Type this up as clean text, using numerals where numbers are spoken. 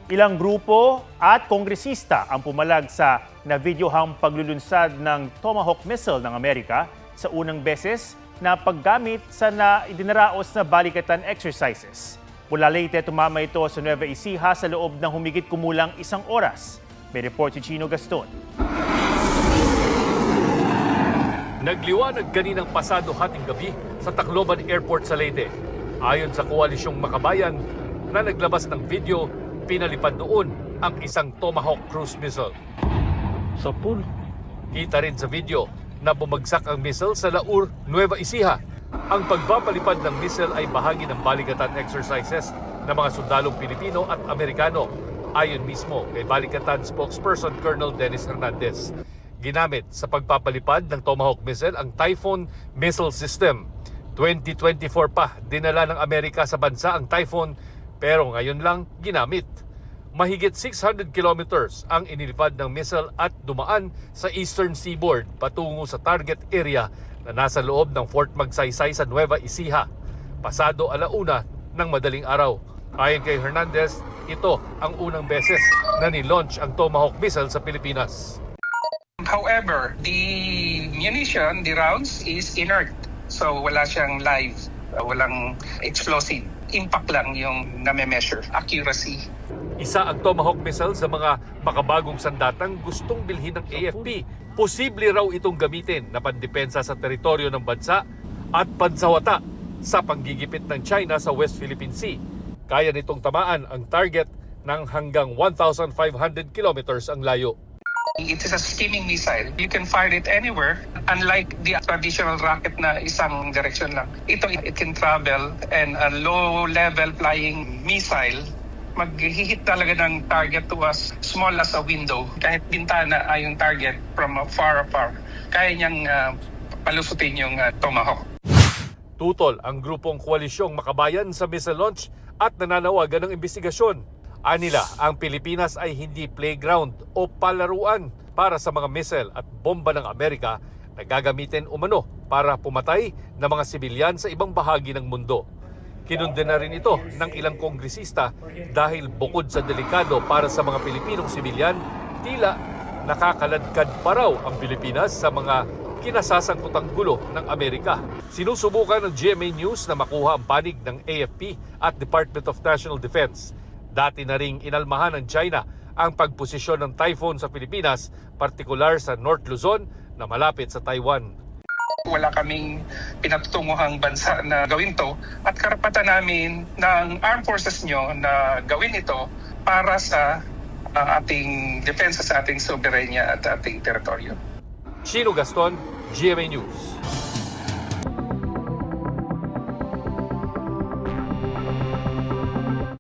Ilang grupo at kongresista ang pumalag sa navideohang paglulunsad ng Tomahawk missile ng Amerika sa unang beses na paggamit sa idinaraos na balikatan exercises. Mula Leyte, tumama ito sa Nueva Ecija sa loob ng humigit kumulang 1 oras. May report si Chino Gaston. Nagliwanag kaninang pasado hating gabi sa Tacloban Airport sa Leyte. Ayon sa Koalisyong Makabayan na naglabas ng video, pinalipad doon ang isang Tomahawk cruise missile. Sa pool. Kita rin sa video na bumagsak ang missile sa Laur, Nueva Ecija. Ang pagpapalipad ng missile ay bahagi ng balikatan exercises ng mga sundalong Pilipino at Amerikano. Ayon mismo kay balikatan spokesperson Colonel Dennis Hernandez. Ginamit sa pagpapalipad ng Tomahawk missile ang Typhoon Missile System. 2024 pa dinala ng Amerika sa bansa ang Typhoon, pero ngayon lang ginamit. Mahigit 600 kilometers ang inilipad ng missile at dumaan sa eastern seaboard patungo sa target area na nasa loob ng Fort Magsaysay sa Nueva Ecija. Pasado 1:00 ng madaling araw. Ayon kay Hernandez, ito ang unang beses na ni-launch ang Tomahawk missile sa Pilipinas. However, the munition, the rounds is inert. So wala siyang live, walang explosive. Impact lang yung name-measure, accuracy. Isa ang Tomahawk missile sa mga makabagong sandatang gustong bilhin ng AFP. Posible raw itong gamitin na pandepensa sa teritoryo ng bansa at pansawata sa panggigipit ng China sa West Philippine Sea. Kaya nitong tamaan ang target ng hanggang 1,500 kilometers ang layo. It is a steaming missile. You can fire it anywhere. Unlike the traditional rocket na isang direction lang. It can travel, and a low-level flying missile mag-hit talaga ng target to as small as a window. Kahit bintana ay yung target from afar, kaya niyang palusutin yung Tomahawk. Tutol ang grupong Koalisyong Makabayan sa missile launch at nananawagan ng investigasyon. Anila, ang Pilipinas ay hindi playground o palaruan para sa mga missile at bomba ng Amerika na gagamitin umano para pumatay ng mga sibilyan sa ibang bahagi ng mundo. Kinundena rin ito ng ilang kongresista dahil bukod sa delikado para sa mga Pilipinong sibilyan, tila nakakaladkad pa raw ang Pilipinas sa mga kinasasangkutang gulo ng Amerika. Sinusubukan ng GMA News na makuha ang panig ng AFP at Department of National Defense. Dati na ring inalmahan ng China ang pagposisyon ng Typhoon sa Pilipinas, partikular sa North Luzon na malapit sa Taiwan. Wala kaming pinatutunguhang bansa na gawin to at karapatan namin ng armed forces nyo na gawin ito para sa ating depensa sa ating soberanya at ating teritoryo. Chino Gaston, GMA News.